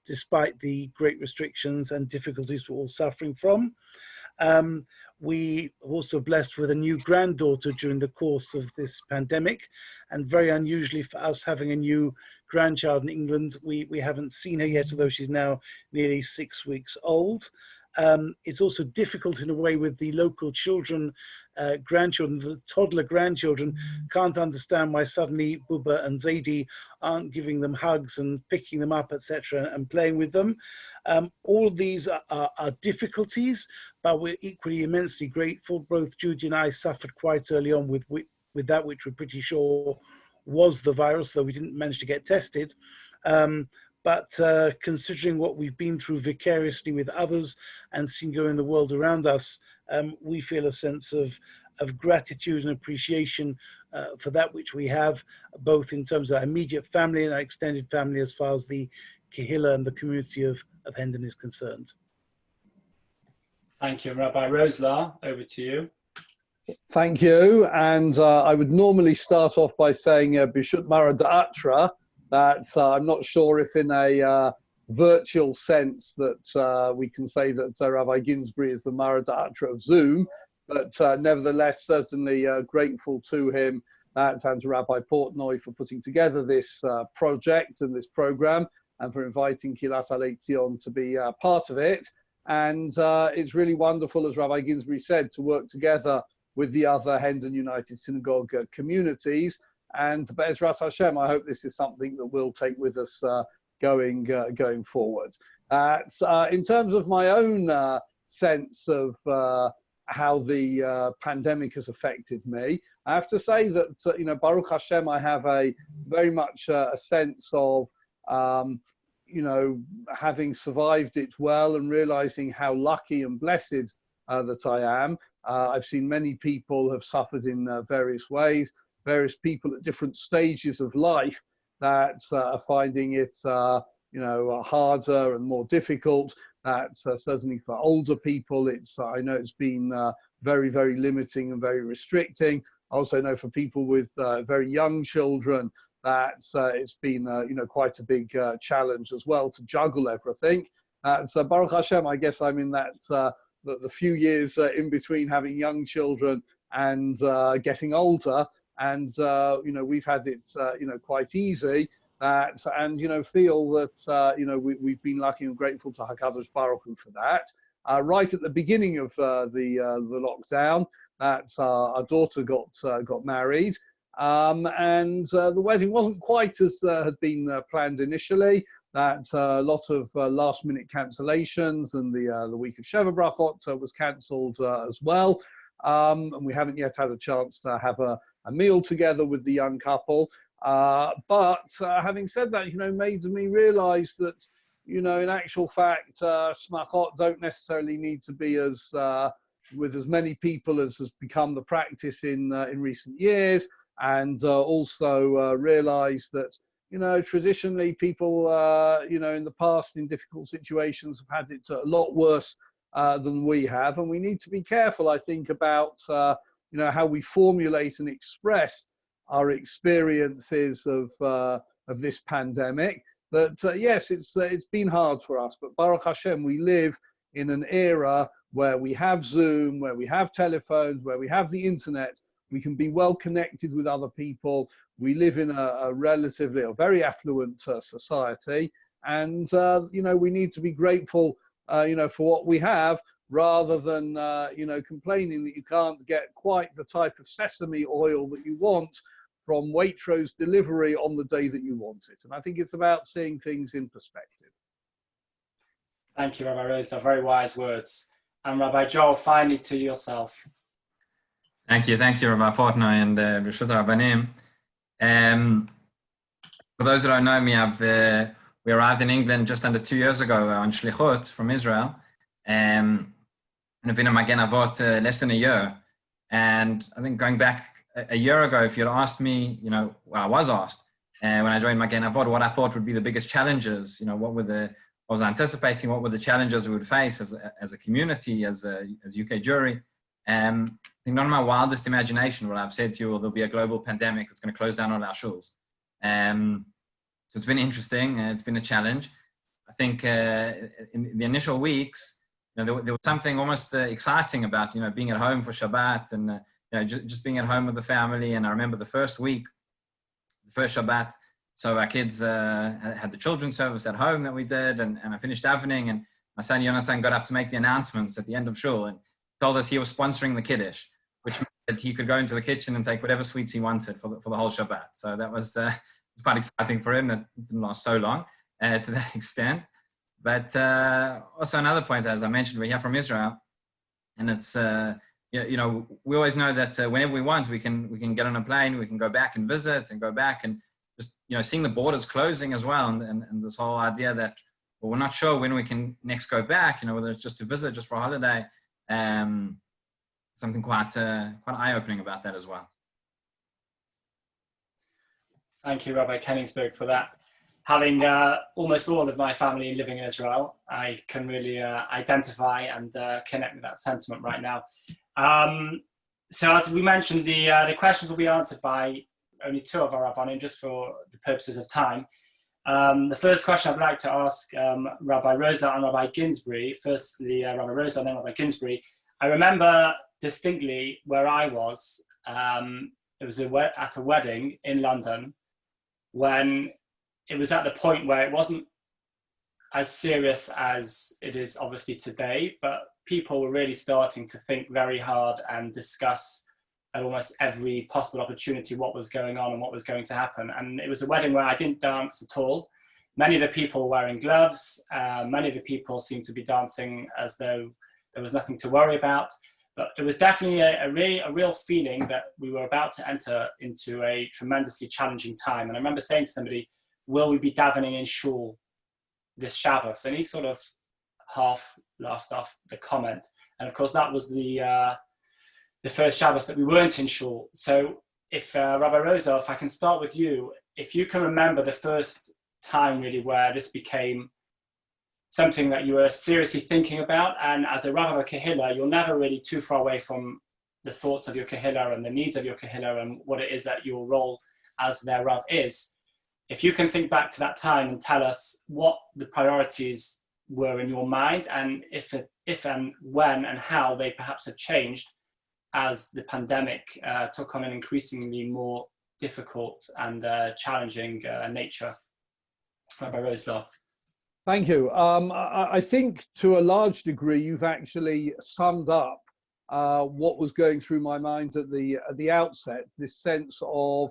despite the great restrictions and difficulties we're all suffering from. We were also blessed with a new granddaughter during the course of this pandemic, and very unusually for us having a new grandchild in England, we haven't seen her yet, although she's now nearly 6 weeks old. It's also difficult in a way with the local children, grandchildren, the toddler grandchildren can't understand why suddenly Buba and Zaidi aren't giving them hugs and picking them up, etc., and playing with them. All of these are difficulties, but we're equally immensely grateful. Both Judy and I suffered quite early on with that, which we're pretty sure was the virus, though we didn't manage to get tested. But considering what we've been through vicariously with others and seeing go in the world around us, we feel a sense of gratitude and appreciation for that which we have, both in terms of our immediate family and our extended family as far as the Kehillah and the community of Hendon is concerned. Thank you. Rabbi Roselaar, over to you. Thank you. And I would normally start off by saying Bishut Mara Da'atra, that I'm not sure if in a virtual sense that we can say that Rabbi Ginsbury is the Mara Da'atra of Zoom, but nevertheless, certainly grateful to him and to Rabbi Portnoy for putting together this project and this program, and for inviting Kilat Alei Zion to be part of it. And it's really wonderful, as Rabbi Ginsbury said, to work together with the other Hendon United Synagogue communities. And Be'ezrat Hashem, I hope this is something that we'll take with us going forward. In terms of my own sense of how the pandemic has affected me, I have to say that, Baruch Hashem, I have a very much a sense of, having survived it well and realizing how lucky and blessed that I am. I've seen many people have suffered in various ways, various people at different stages of life that are finding it, harder and more difficult. That's certainly for older people. I know it's been very, very limiting and very restricting. I also know for people with very young children that it's been, quite a big challenge as well to juggle everything. So Baruch Hashem, I guess I'm in that the few years in between having young children and getting older, and we've had it quite easy. And feel that we've been lucky and grateful to Hakadosh Baruch Hu for that. Right at the beginning of the lockdown, our daughter got married, and the wedding wasn't quite as had been planned initially. That's a lot of last-minute cancellations, and the week of Sheva Brachot was cancelled as well. And we haven't yet had a chance to have a meal together with the young couple. But having said that, made me realise that, in actual fact, smachot don't necessarily need to be as with as many people as has become the practice in recent years, and also realise that, traditionally people, in the past in difficult situations have had it a lot worse than we have, and we need to be careful, I think, about how we formulate and express our experiences of this pandemic. But yes, it's been hard for us, but Baruch Hashem, we live in an era where we have Zoom, where we have telephones, where we have the internet. We can be well connected with other people. We live in a relatively, a very affluent society, and we need to be grateful, for what we have, rather than complaining that you can't get quite the type of sesame oil that you want from Waitrose delivery on the day that you want it. And I think it's about seeing things in perspective. Thank you, Rabbi Roselaar. Very wise words. And Rabbi Joel, finally to yourself. Thank you, Rabbi Portnoy and Bishut Rabbanim. For those that don't know me, we arrived in England just under 2 years ago on Shlichut from Israel. And I've been in Magen Avot less than a year. And I think going back a year ago, if you'd asked me, I was asked when I joined Magen Avot what I thought would be the biggest challenges, what was I anticipating, what were the challenges we would face as a community, as UK Jewry. I think not in my wildest imagination would I have said to you, well, there'll be a global pandemic that's going to close down all our shuls. So it's been interesting, it's been a challenge. I think in the initial weeks, there was something almost exciting about, being at home for Shabbat and, just being at home with the family. And I remember the first week, the first Shabbat, so our kids had the children's service at home that we did, and I finished davening, and my son Jonathan got up to make the announcements at the end of shul and told us he was sponsoring the Kiddush, which meant that he could go into the kitchen and take whatever sweets he wanted for the whole Shabbat. So that was quite exciting for him. That didn't last so long to that extent. But also another point, as I mentioned, we're here from Israel, and it's we always know that whenever we want, we can get on a plane, we can go back and visit and go back, and just seeing the borders closing as well, and this whole idea that we're not sure when we can next go back, whether it's just to visit, just for a holiday, something quite eye-opening about that as well. Thank you, Rabbi Kenigsberg, for that. Having almost all of my family living in Israel, I can really identify and connect with that sentiment right now. So as we mentioned, the questions will be answered by only two of our Rabbanim, just for the purposes of time. The first question I'd like to ask Rabbi Roselaar and Rabbi Ginsbury, firstly Rabbi Roselaar and then Rabbi Ginsbury. I remember distinctly where I was. It was at a wedding in London, when it was at the point where it wasn't as serious as it is obviously today, but people were really starting to think very hard and discuss at almost every possible opportunity what was going on and what was going to happen. And it was a wedding where I didn't dance at all. Many of the people were wearing gloves. Many of the people seemed to be dancing as though there was nothing to worry about. But it was definitely a real feeling that we were about to enter into a tremendously challenging time. And I remember saying to somebody, will we be davening in shul this Shabbos? And he sort of half laughed off the comment. And of course, that was the first Shabbos that we weren't in shul. So if Rabbi Roselaar, if I can start with you, if you can remember the first time really where this became something that you were seriously thinking about, and as a Rav of a Kehillah, you're never really too far away from the thoughts of your Kehillah and the needs of your Kehillah and what it is that your role as their Rav is. If you can think back to that time and tell us what the priorities were in your mind, and if and when and how they perhaps have changed as the pandemic took on an increasingly more difficult and challenging nature. Rabbi Roselaar. Thank you. I think to a large degree, you've actually summed up what was going through my mind at the outset, this sense of,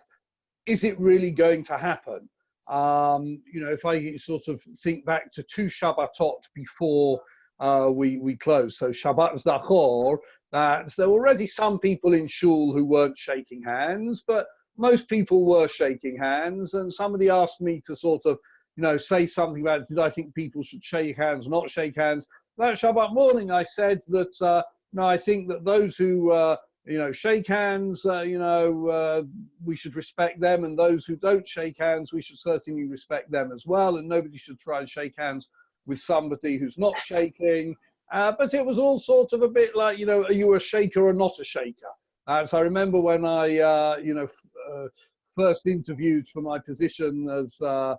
is it really going to happen? If I sort of think back to two Shabbatot before we closed, so Shabbat Zachor, that there were already some people in shul who weren't shaking hands, but most people were shaking hands, and somebody asked me to sort of say something about, did I think people should shake hands, not shake hands? That Shabbat morning, I said that, I think that those who, shake hands, we should respect them, and those who don't shake hands, we should certainly respect them as well, and nobody should try and shake hands with somebody who's not shaking. But it was all sort of a bit like, are you a shaker or not a shaker? So I remember when I, first interviewed for my position as a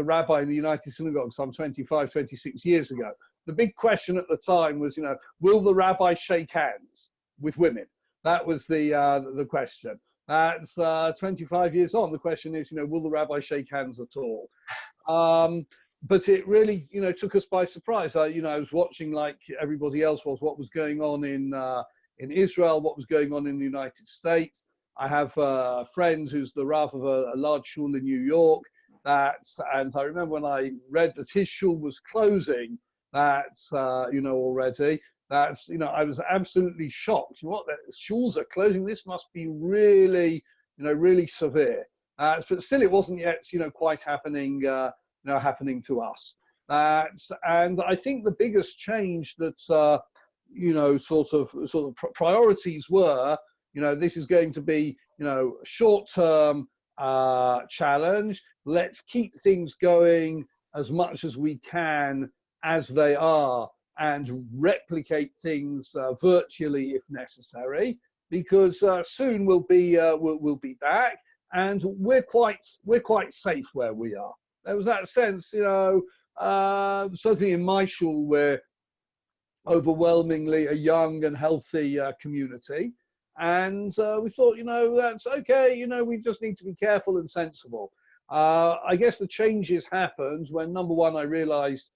rabbi in the United Synagogue some 25, 26 years ago. The big question at the time was, will the rabbi shake hands with women? That was the question. That's 25 years on. The question is, will the rabbi shake hands at all? But it really, took us by surprise. I was watching like everybody else was, what was going on in Israel, what was going on in the United States. I have a friend who's the Rav of a large shul in New York. And I remember when I read that his shul was closing, already, I was absolutely shocked. What, the shuls are closing? This must be really, really severe. But still, it wasn't yet, quite happening, happening to us. And I think the biggest change that, sort of priorities were, this is going to be, short-term challenge. Let's keep things going as much as we can as they are, and replicate things virtually if necessary, because soon we'll be back, and we're quite safe where we are. There was that sense, certainly in my shul, we're overwhelmingly a young and healthy community. And we thought, that's okay. We just need to be careful and sensible. I guess the changes happened when, number one, I realized,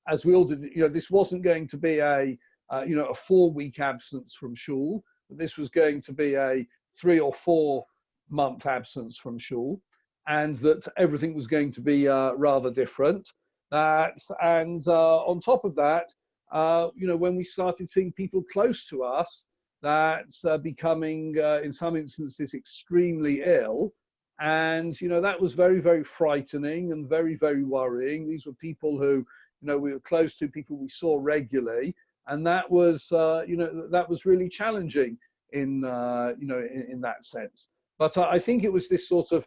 as we all did, this wasn't going to be a 4-week absence from shul. This was going to be a 3 or 4 month absence from shul, and that everything was going to be rather different. And on top of that, when we started seeing people close to us that's becoming, in some instances, extremely ill. And, that was very, very frightening and very, very worrying. These were people who, we were close to, people we saw regularly. And that was, that was really challenging in that sense. But I think it was this sort of,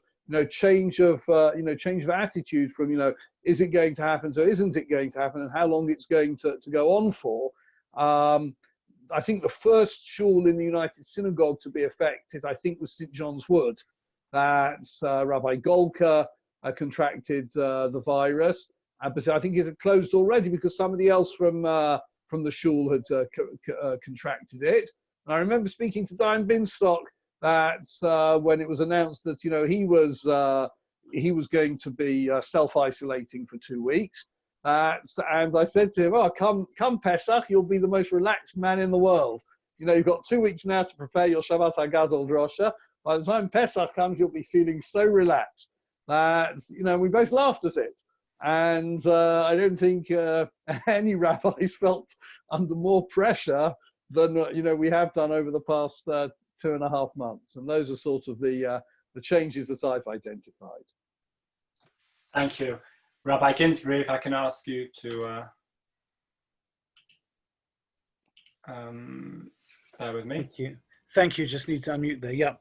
change of attitude from, is it going to happen, so isn't it going to happen, and how long it's going to go on for. I think the first shul in the United Synagogue to be affected, I think, was St. John's Wood. That's Rabbi Golka contracted the virus, but I think it had closed already because somebody else from the shul had contracted it. And I remember speaking to Diane Binstock that's when it was announced that he was going to be self-isolating for 2 weeks. And I said to him, "Oh, come Pesach, you'll be the most relaxed man in the world. You've got 2 weeks now to prepare your Shabbat HaGadol drosha. By the time Pesach comes, you'll be feeling so relaxed that we both laughed at it." And I don't think any rabbis felt under more pressure than we have done over the past 2.5 months. And those are sort of the changes that I've identified. Thank you. Rabbi Ginsbury, if I can ask you to bear with me. Thank you. Just need to unmute there. Yeah.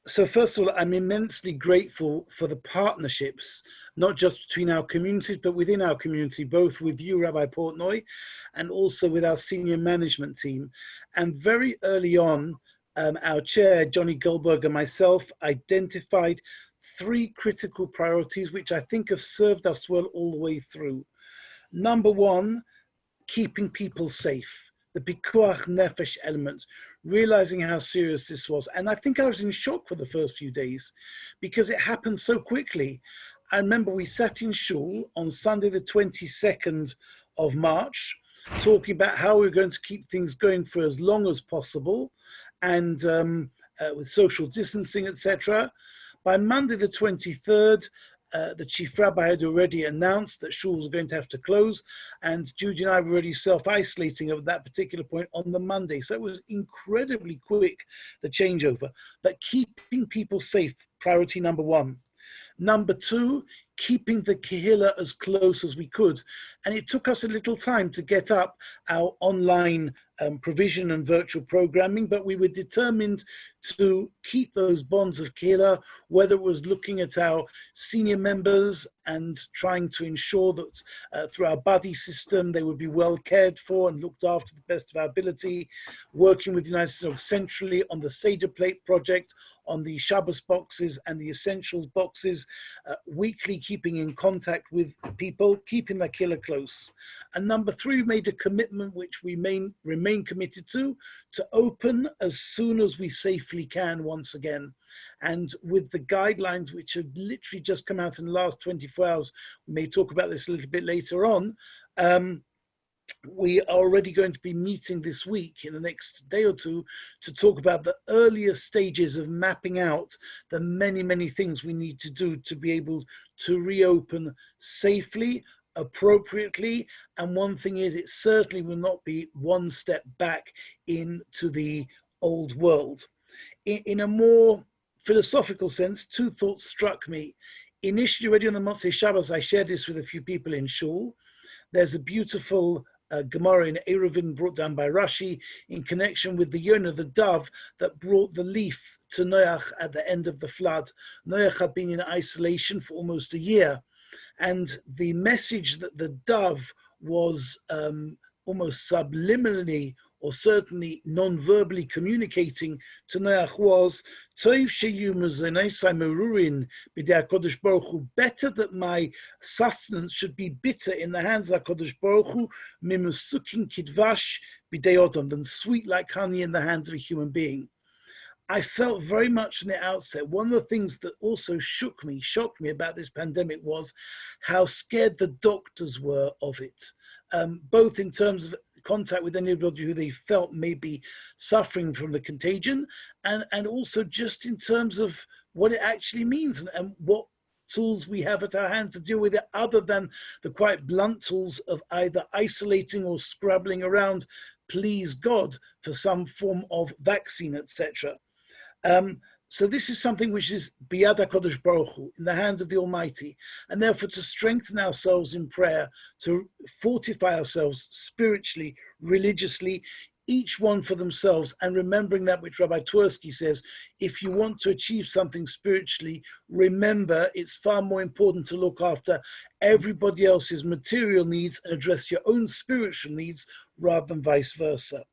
So first of all, I'm immensely grateful for the partnerships, not just between our communities, but within our community, both with you, Rabbi Portnoy, and also with our senior management team. And very early on, our chair, Johnny Goldberg, and myself identified 3 critical priorities, which I think have served us well all the way through. Number 1, keeping people safe, the pikuach nefesh element, realizing how serious this was. And I think I was in shock for the first few days because it happened so quickly. I remember we sat in shul on Sunday, the 22nd of March, talking about how we were going to keep things going for as long as possible, and with social distancing, etc. By Monday, the 23rd, the chief rabbi had already announced that shuls were going to have to close, and Judy and I were already self-isolating at that particular point on the Monday. So it was incredibly quick, the changeover. But keeping people safe, priority number 1. Number 2, keeping the kehillah as close as we could. And it took us a little time to get up our online provision and virtual programming, but we were determined to keep those bonds of kehillah, whether it was looking at our senior members and trying to ensure that through our buddy system, they would be well cared for and looked after to the best of our ability, working with the United States centrally on the Seder Plate project, on the Shabbos boxes and the essentials boxes, weekly keeping in contact with people, keeping their kehillah close. And number 3, we made a commitment which we remain committed to open as soon as we safely can once again. And with the guidelines which have literally just come out in the last 24 hours, we may talk about this a little bit later on, we are already going to be meeting this week in the next day or two to talk about the earlier stages of mapping out the many, many things we need to do to be able to reopen safely, appropriately. And one thing is, it certainly will not be one step back into the old world. In a more philosophical sense, 2 thoughts struck me. Initially, already on the Motzei Shabbos, I shared this with a few people in shul. There's a beautiful Gemara in Eruvin brought down by Rashi in connection with the Yonah, the dove that brought the leaf to Noach at the end of the flood. Noach had been in isolation for almost a year, and the message that the dove was almost subliminally or certainly non-verbally communicating to Noach was, better that my sustenance should be bitter in the hands of HaKadosh Baruch Hu, than sweet like honey in the hands of a human being. I felt very much from the outset, one of the things that also shocked me about this pandemic was how scared the doctors were of it, both in terms of contact with anybody who they felt may be suffering from the contagion, and also just in terms of what it actually means and what tools we have at our hand to deal with it, other than the quite blunt tools of either isolating or scrabbling around, please God, for some form of vaccine, etc. So this is something which is biyad HaKadosh Baruch Hu, in the hands of the Almighty, and therefore to strengthen ourselves in prayer, to fortify ourselves spiritually, religiously, each one for themselves, and remembering that which Rabbi Twersky says, if you want to achieve something spiritually, remember it's far more important to look after everybody else's material needs and address your own spiritual needs rather than vice versa.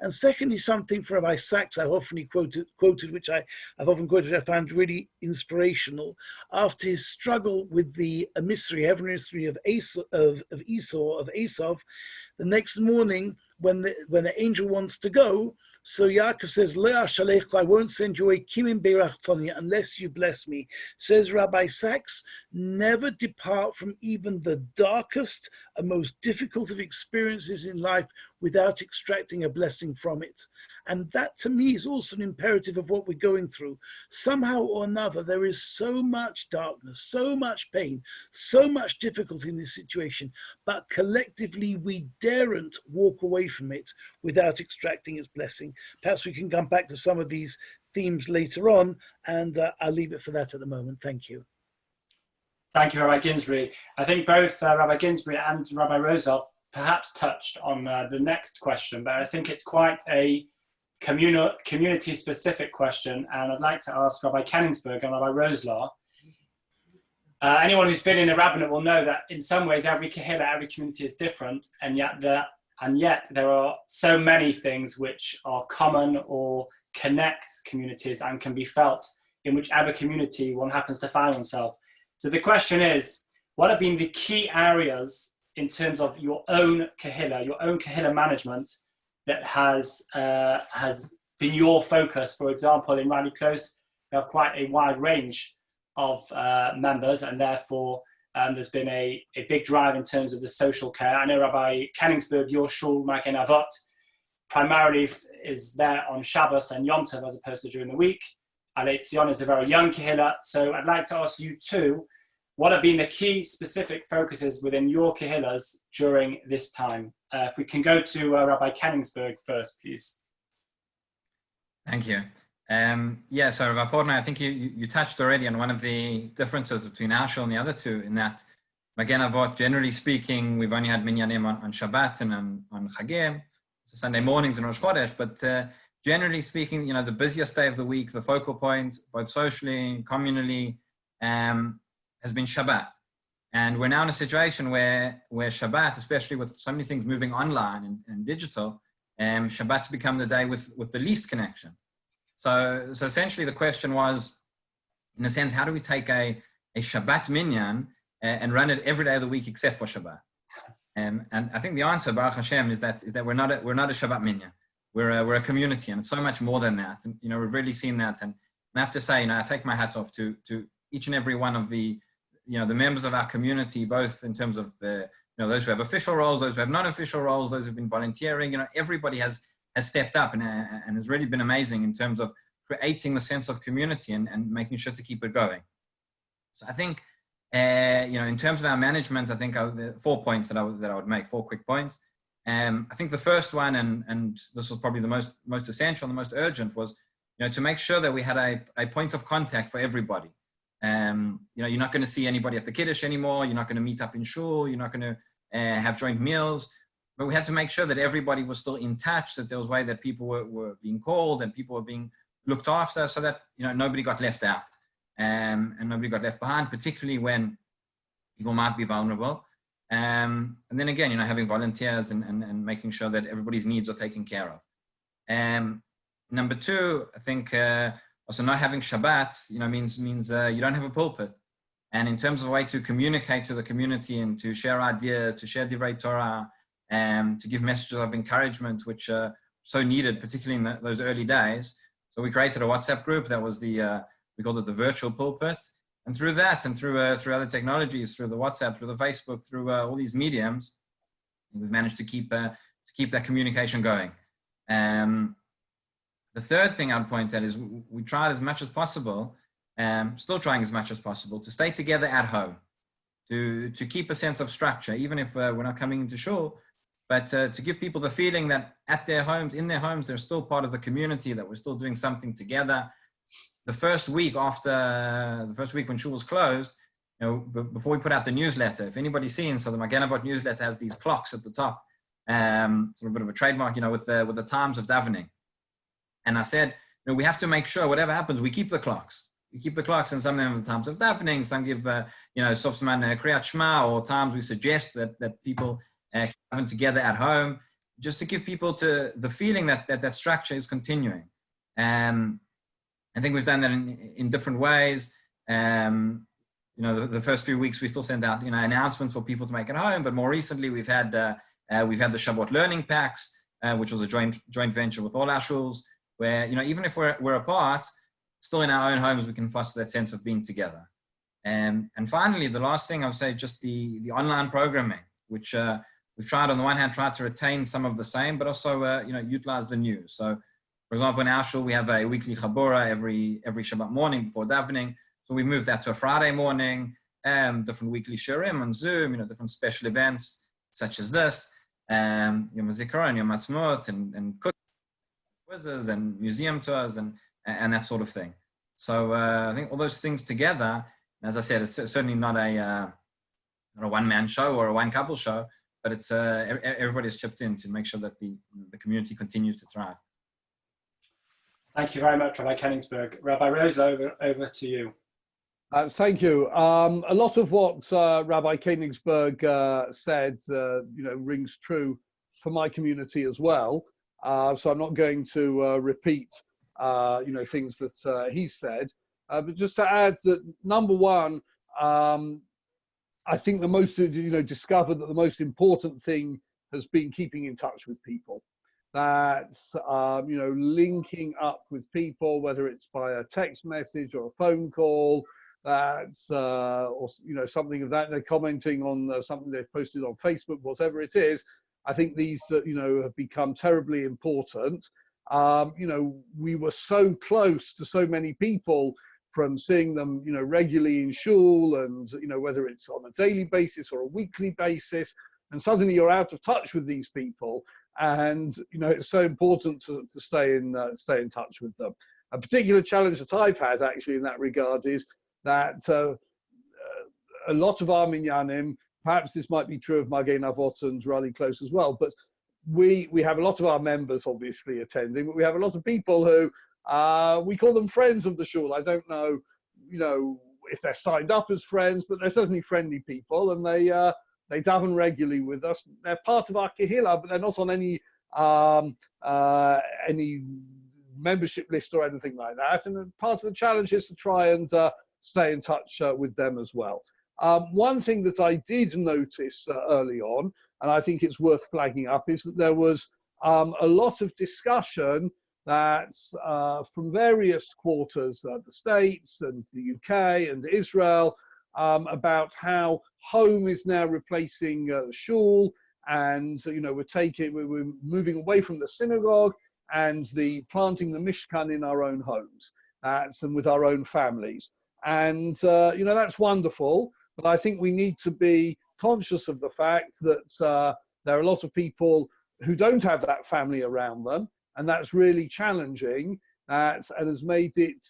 And secondly, something from Rabbi Sachs I've often quoted, which I found really inspirational. After his struggle with the emissary, heavenly emissary of Esau, the next morning, when the angel wants to go, so Yaakov says, I won't send you away unless you bless me. Says Rabbi Sachs, never depart from even the darkest and most difficult of experiences in life without extracting a blessing from it. And that to me is also an imperative of what we're going through. Somehow or another, there is so much darkness, so much pain, so much difficulty in this situation, but collectively we daren't walk away from it without extracting its blessing. Perhaps we can come back to some of these themes later on, and I'll leave it for that at the moment. Thank you. Thank you, Rabbi Ginsbury. I think both Rabbi Ginsbury and Rabbi Roselaar perhaps touched on the next question, but I think it's quite a community-specific question, and I'd like to ask Rabbi Kenigsberg and Rabbi Roselaar. Anyone who's been in a rabbinate will know that in some ways every kehillah, every community is different, and yet there are so many things which are common or connect communities and can be felt in whichever community one happens to find oneself. So the question is, what have been the key areas in terms of your own kehillah management that has been your focus? For example, in Rally Close, we have quite a wide range of members, and therefore there's been a big drive in terms of the social care. I know Rabbi Kenigsberg, your shul, Magen Avot, primarily is there on Shabbos and Yom Tov as opposed to during the week. Alei Tzion is a very young kehillah. So I'd like to ask you too, what have been the key specific focuses within your kehillahs during this time? If we can go to Rabbi Kenigsberg first, please. Thank you. So Rabbi Portnoy, I think you touched already on one of the differences between our shul and the other two, in that Magen Avot, generally speaking, we've only had minyanim on Shabbat and on Chagim, so Sunday mornings and Rosh Chodesh, but generally speaking, the busiest day of the week, the focal point, both socially, communally, has been Shabbat. And we're now in a situation where Shabbat, especially with so many things moving online and digital, Shabbat's become the day with the least connection. So essentially the question was, in a sense, how do we take a Shabbat minyan and run it every day of the week except for Shabbat? And I think the answer, Baruch Hashem, is that we're not a Shabbat minyan. We're a community, and it's so much more than that. And we've really seen that. And I have to say, I take my hat off to each and every one of the the members of our community, both in terms of those who have official roles, those who have non-official roles, those who've been volunteering. Everybody has stepped up and has really been amazing in terms of creating the sense of community and making sure to keep it going. So I think, in terms of our management, I think the 4 points that I would make, 4 quick points. I think the first one, and this was probably the most essential and the most urgent, was to make sure that we had a point of contact for everybody. You're not going to see anybody at the Kiddush anymore. You're not going to meet up in shul. You're not going to have joint meals. But we had to make sure that everybody was still in touch, that there was a way that people were being called and people were being looked after, so that nobody got left out and nobody got left behind, particularly when people might be vulnerable. And then again, having volunteers and making sure that everybody's needs are taken care of. Number two, I think also not having Shabbat, means you don't have a pulpit. And in terms of a way to communicate to the community and to share ideas, to share Divrei Torah, to give messages of encouragement, which are so needed, particularly in those early days. So we created a WhatsApp group that was we called it the virtual pulpit. And through that and through other technologies, through the WhatsApp, through the Facebook, through all these mediums, we've managed to keep that communication going. The third thing I'd point at is we tried as much as possible, still trying as much as possible, to stay together at home, to keep a sense of structure, even if we're not coming into shul, but to give people the feeling that in their homes, they're still part of the community, that we're still doing something together. The first week when shul was closed, before we put out the newsletter, if anybody's seen, so the Magen Avot newsletter has these clocks at the top, sort of a bit of a trademark, with the times of davening. And I said, we have to make sure whatever happens, we keep the clocks. We keep the clocks, and some of them have the times of davening, some give, Sof Zman Kriyat Shema, or times we suggest that people daven together at home, just to give people the feeling that structure is continuing. I think we've done that in different ways. The first few weeks we still sent out, announcements for people to make at home, but more recently we've had the Shavuot learning packs, which was a joint venture with all our shuls, where, even if we're apart, still in our own homes, we can foster that sense of being together. And finally, the last thing I would say, just the online programming, which we've tried on the one hand, to retain some of the same, but also, utilize the new. So, for example, in our shul, we have a weekly chabura every Shabbat morning before davening. So we moved that to a Friday morning, different weekly shirim on Zoom, different special events such as this, Yom HaZikaron, Yom Ha'atzmaut, and cooking, quizzes, and museum tours, and that sort of thing. So I think all those things together, as I said, it's certainly not a one-man show or a one-couple show, but it's everybody's chipped in to make sure that the community continues to thrive. Thank you very much, Rabbi Kenigsberg. Rabbi Roselaar, over to you. Thank you. A lot of what Rabbi Kenigsberg said, rings true for my community as well. So I'm not going to repeat, things that he said. But just to add that, number one, I think the most, discovered that the most important thing has been keeping in touch with people. That's, linking up with people, whether it's by a text message or a phone call, that's, or, something of that, they're commenting on something they've posted on Facebook, whatever it is. I think these, have become terribly important. We were so close to so many people from seeing them, regularly in shul, and, whether it's on a daily basis or a weekly basis, and suddenly you're out of touch with these people. And it's so important to stay in touch with them. A particular challenge that I've had actually in that regard is that a lot of our minyanim, perhaps this might be true of Magen Avot and Raleigh Close as well, but we have a lot of our members obviously attending, but we have a lot of people who we call them friends of the shul. I don't know, if they're signed up as friends, but they're certainly friendly people, and they daven regularly with us. They're part of our kehillah, but they're not on any membership list or anything like that. And part of the challenge is to try and stay in touch with them as well. One thing that I did notice early on, and I think it's worth flagging up, is that there was a lot of discussion that's from various quarters, the States and the UK and Israel, about how home is now replacing shul, and we're moving away from the synagogue and planting the mishkan in our own homes, and with our own families, and that's wonderful. But I think we need to be conscious of the fact that there are a lot of people who don't have that family around them, and that's really challenging. And has made it,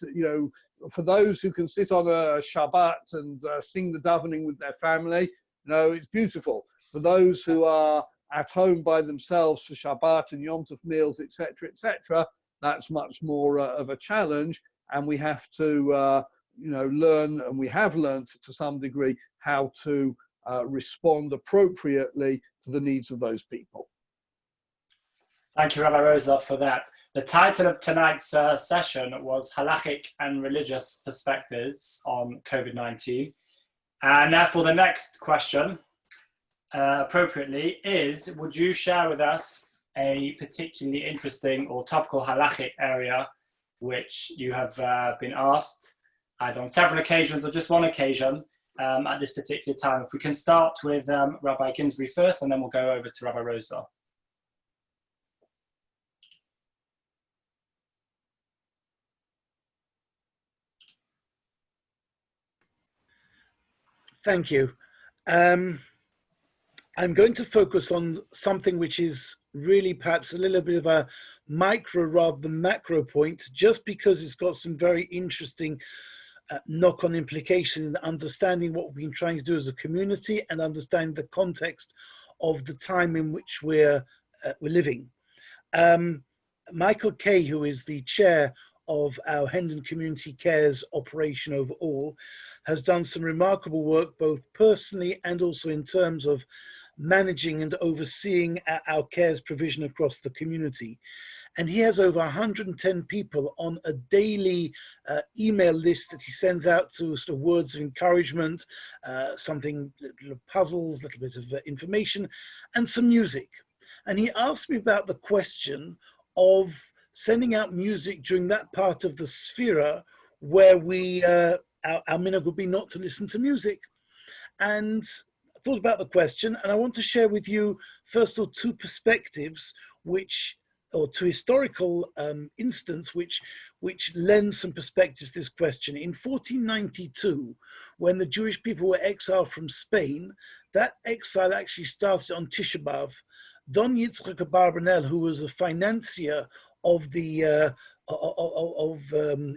for those who can sit on a Shabbat and sing the davening with their family, it's beautiful. For those who are at home by themselves for Shabbat and Yom Tov meals, etc., that's much more of a challenge. And we have to, learn, and we have learned to some degree, how to respond appropriately to the needs of those people. Thank you, Rabbi Roselaar, for that. The title of tonight's session was Halachic and Religious Perspectives on COVID-19. And therefore, the next question, appropriately, is, would you share with us a particularly interesting or topical halachic area which you have been asked, either on several occasions or just one occasion, at this particular time? If we can start with Rabbi Ginsbury first, and then we'll go over to Rabbi Roselaar. Thank you. I'm going to focus on something which is really perhaps a little bit of a micro rather than macro point, just because it's got some very interesting knock-on implications in understanding what we've been trying to do as a community and understanding the context of the time in which we're living. Michael Kay, who is the chair of our Hendon Community Cares operation overall, has done some remarkable work, both personally and also in terms of managing and overseeing our cares provision across the community. And he has over 110 people on a daily email list that he sends out to sort of words of encouragement, something, little puzzles, little bit of information, and some music. And he asked me about the question of sending out music during that part of the sphere where we, our minhag would be not to listen to music. And I thought about the question, and I want to share with you, first of all, two perspectives, or two historical instances which lend some perspectives to this question. In 1492, when the Jewish people were exiled from Spain, that exile actually started on Tisha B'Av. Don Yitzchak Abarbanel, who was a financier of the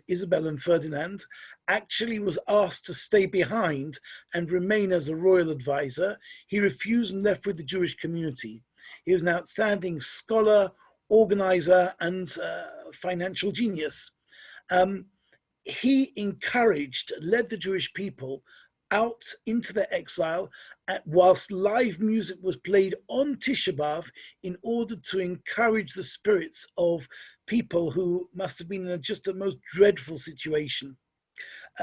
Isabel and Ferdinand, actually was asked to stay behind and remain as a royal advisor. He refused and left with the Jewish community. He was an outstanding scholar, organizer, and financial genius. He led the Jewish people out into their exile whilst live music was played on Tisha B'Av in order to encourage the spirits of people who must have been in just a most dreadful situation.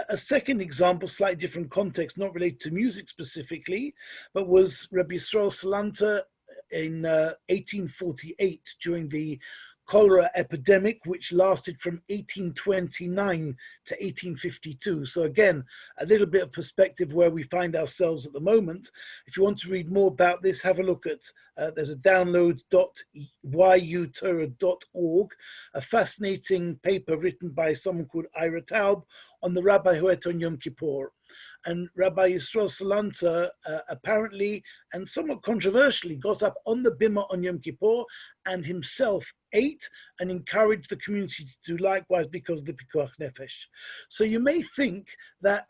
A second example, slightly different context, not related to music specifically, but was Rabbi Yisrael Salanter in 1848 during the cholera epidemic, which lasted from 1829 to 1852. So again, a little bit of perspective where we find ourselves at the moment. If you want to read more about this, have a look at, there's a download.yutorah.org, a fascinating paper written by someone called Ira Taub on the Rabbi who ate on Yom Kippur. And Rabbi Yisrael Salanter apparently, and somewhat controversially, got up on the bimah on Yom Kippur and himself ate and encouraged the community to do likewise because of the Pikuach Nefesh. So you may think that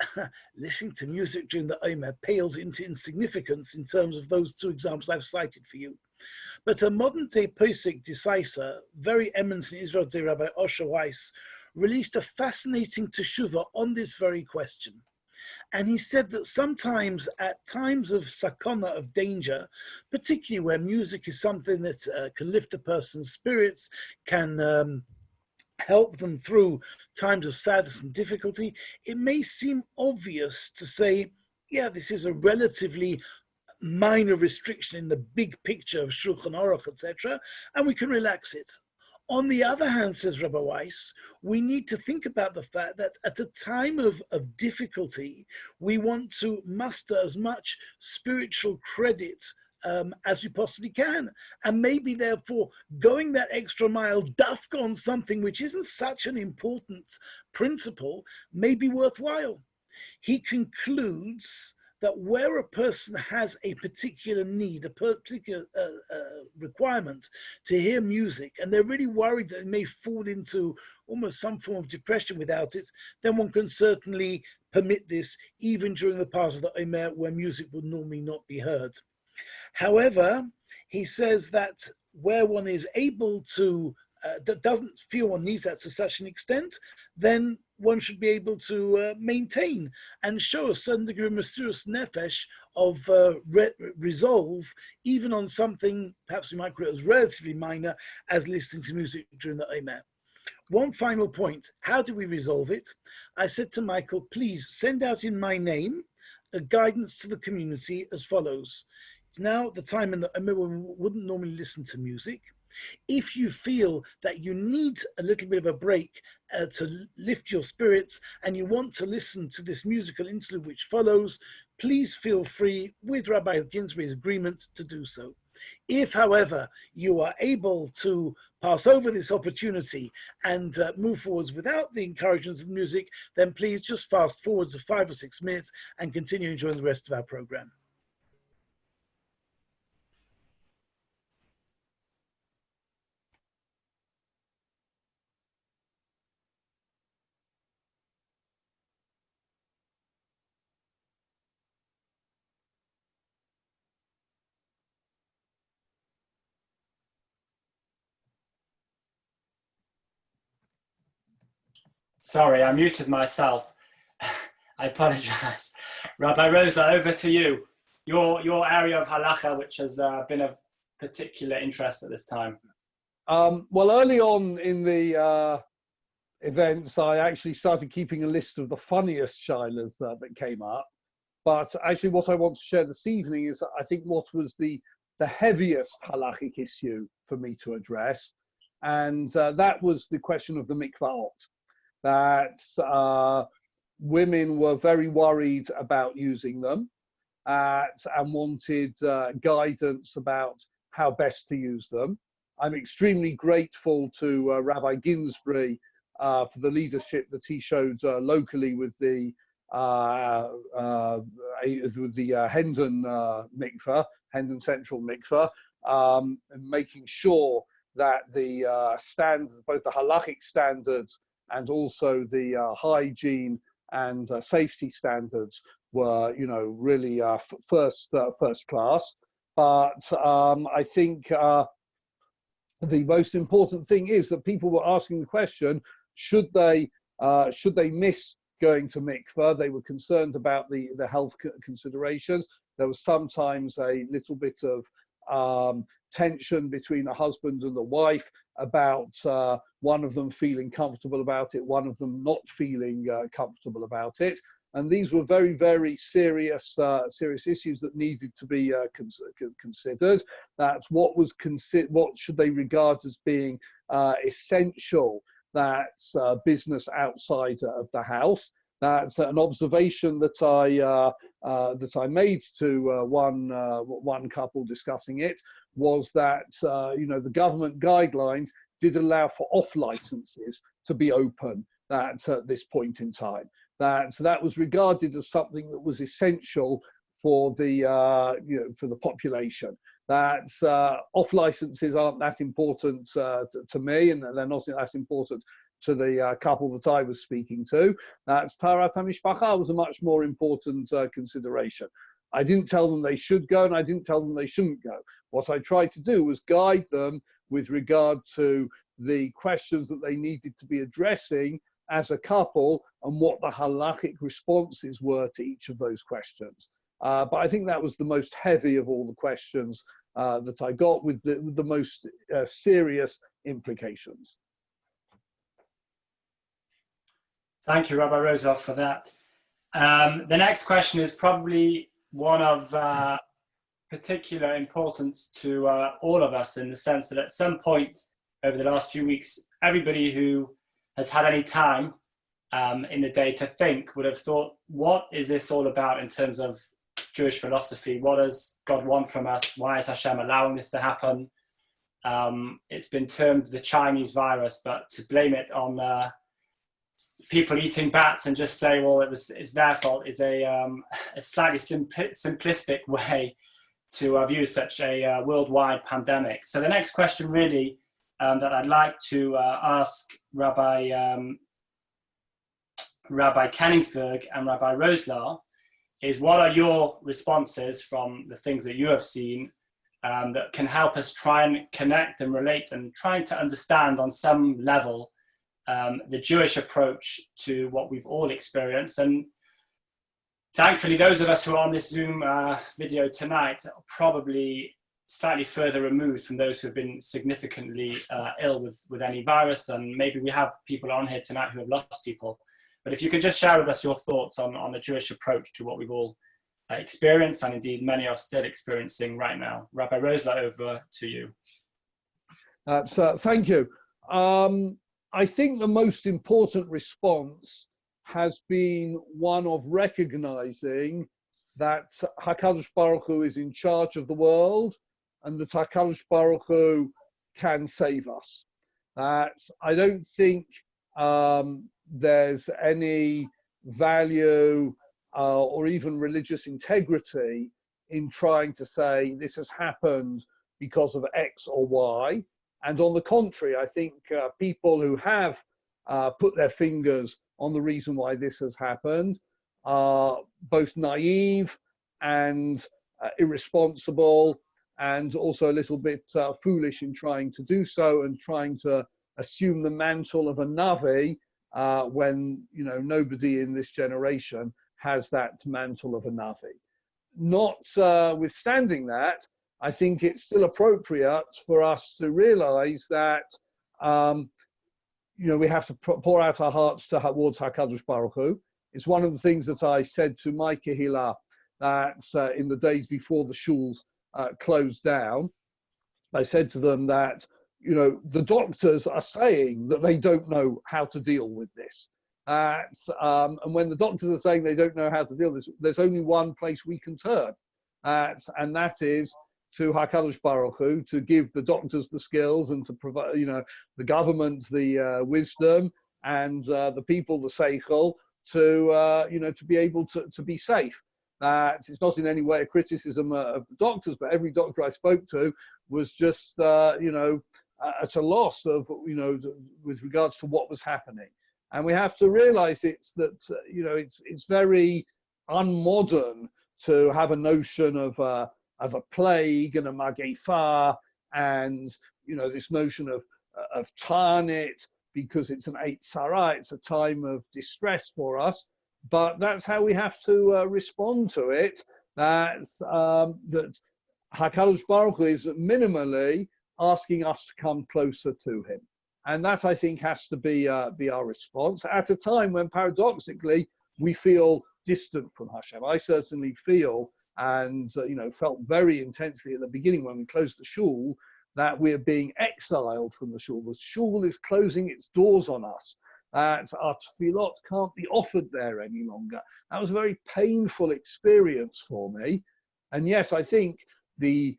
listening to music during the Omer pales into insignificance in terms of those two examples I've cited for you. But a modern-day Pesach decisive, very eminent in Israel, Rabbi Osher Weiss, released a fascinating teshuvah on this very question. And he said that sometimes at times of sakana, of danger, particularly where music is something that can lift a person's spirits, can help them through times of sadness and difficulty, it may seem obvious to say, yeah, this is a relatively minor restriction in the big picture of Shulchan Aruch, etc., and we can relax it. On the other hand, says Rabbi Weiss, we need to think about the fact that at a time of difficulty, we want to muster as much spiritual credit as we possibly can. And maybe therefore going that extra mile, dafka on something which isn't such an important principle, may be worthwhile. He concludes that where a person has a particular need, a particular requirement to hear music, and they're really worried that it may fall into almost some form of depression without it, then one can certainly permit this even during the part of the Omer where music would normally not be heard. However, he says that where one is able to that doesn't feel one needs that to such an extent, then one should be able to maintain and show a certain degree of mesirus nefesh, of resolve, even on something perhaps we might call it as relatively minor as listening to music during the Omer. One final point, how do we resolve it? I said to Michael, please send out in my name a guidance to the community as follows. It's now the time in the Omer when we wouldn't normally listen to music. If you feel that you need a little bit of a break to lift your spirits and you want to listen to this musical interlude which follows, please feel free, with Rabbi Ginsbury's agreement, to do so. If, however, you are able to pass over this opportunity and move forwards without the encouragement of music, then please just fast forward to 5 or 6 minutes and continue enjoying the rest of our program. Sorry, I muted myself. I apologize. Rabbi Roselaar, over to you. Your area of halacha, which has been of particular interest at this time. Well, early on in the events, I actually started keeping a list of the funniest shilas that came up. But actually what I want to share this evening is, I think, what was the heaviest halachic issue for me to address. And that was the question of the mikvaot. That women were very worried about using them and wanted guidance about how best to use them. I'm extremely grateful to Rabbi Ginsbury for the leadership that he showed locally with the Hendon mikveh, Hendon Central mikveh, and making sure that the standards, both the halachic standards and also the hygiene and safety standards were, really first class. But I think the most important thing is that people were asking the question: should they miss going to mikveh? They were concerned about the health considerations. There was sometimes a little bit of tension between the husband and the wife about one of them feeling comfortable about it, one of them not feeling comfortable about it. And these were very, very serious issues that needed to be considered. That's what should they regard as being essential. That's business outside of the house. That's an observation that I made to one couple discussing it, was that the government guidelines did allow for off licenses to be open at this point in time. That was regarded as something that was essential for the for the population. That off licenses aren't that important to me, and they're not that important to the couple that I was speaking to. That's Taharat HaMishpacha was a much more important consideration. I didn't tell them they should go, and I didn't tell them they shouldn't go. What I tried to do was guide them with regard to the questions that they needed to be addressing as a couple, and what the halachic responses were to each of those questions. But I think that was the most heavy of all the questions that I got, with the most serious implications. Thank you, Rabbi Roselaar, for that. The next question is probably one of particular importance to all of us, in the sense that at some point over the last few weeks, everybody who has had any time in the day to think would have thought, what is this all about in terms of Jewish philosophy? What does God want from us? Why is Hashem allowing this to happen? It's been termed the Chinese virus, but to blame it on people eating bats and just say, well, it's their fault, is a slightly simplistic way to view such a worldwide pandemic. So the next question really that I'd like to ask Rabbi Kenigsberg and Rabbi Roselaar is, what are your responses from the things that you have seen that can help us try and connect and relate and trying to understand on some level the Jewish approach to what we've all experienced. And thankfully, those of us who are on this Zoom video tonight are probably slightly further removed from those who have been significantly ill with any virus. And maybe we have people on here tonight who have lost people. But if you can just share with us your thoughts on the Jewish approach to what we've all experienced, and indeed many are still experiencing right now. Rabbi Roselaar, over to you. Thank you. I think the most important response has been one of recognizing that HaKadosh Baruch Hu is in charge of the world and that HaKadosh Baruch Hu can save us. I don't think there's any value or even religious integrity in trying to say this has happened because of X or Y. And on the contrary, I think people who have put their fingers on the reason why this has happened are both naive and irresponsible, and also a little bit foolish in trying to do so and trying to assume the mantle of a Navi when nobody in this generation has that mantle of a Navi. Notwithstanding that, I think it's still appropriate for us to realize that we have to pour out our hearts towards HaKadosh Baruch Hu. It's one of the things that I said to my Kehillah that in the days before the shuls closed down. I said to them that the doctors are saying that they don't know how to deal with this. And when the doctors are saying they don't know how to deal with this, there's only one place we can turn, and that is to HaKadosh Baruch Hu, to give the doctors the skills and to provide, the government the wisdom and the people the seichel to be able to be safe. It's not in any way a criticism of the doctors, but every doctor I spoke to was just at a loss of with regards to what was happening. And we have to realize it's very unmodern to have a notion of a plague and a magefa and this notion of Tanit because it's an Eight Sarah, it's a time of distress for us. But that's how we have to respond to it. That HaKadosh Baruch Hu is minimally asking us to come closer to him. And that, I think, has to be our response at a time when, paradoxically, we feel distant from Hashem. I certainly feel, and felt very intensely at the beginning when we closed the shul, that we're being exiled from the shul. The shul is closing its doors on us. Our tefillot can't be offered there any longer. That was a very painful experience for me. And yet, I think the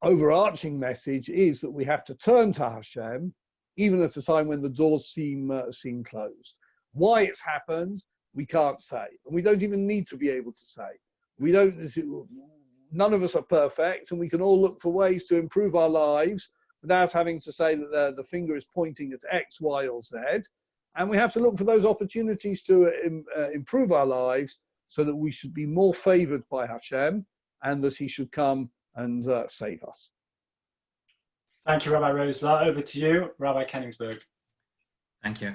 overarching message is that we have to turn to Hashem, even at a time when the doors seem closed. Why it's happened, we can't say. And we don't even need to be able to say. None of us are perfect, and we can all look for ways to improve our lives without having to say that the finger is pointing at X, Y, or Z. And we have to look for those opportunities to improve our lives so that we should be more favored by Hashem and that he should come and save us. Thank you, Rabbi Roselaar. Over to you, Rabbi Kenigsberg. Thank you.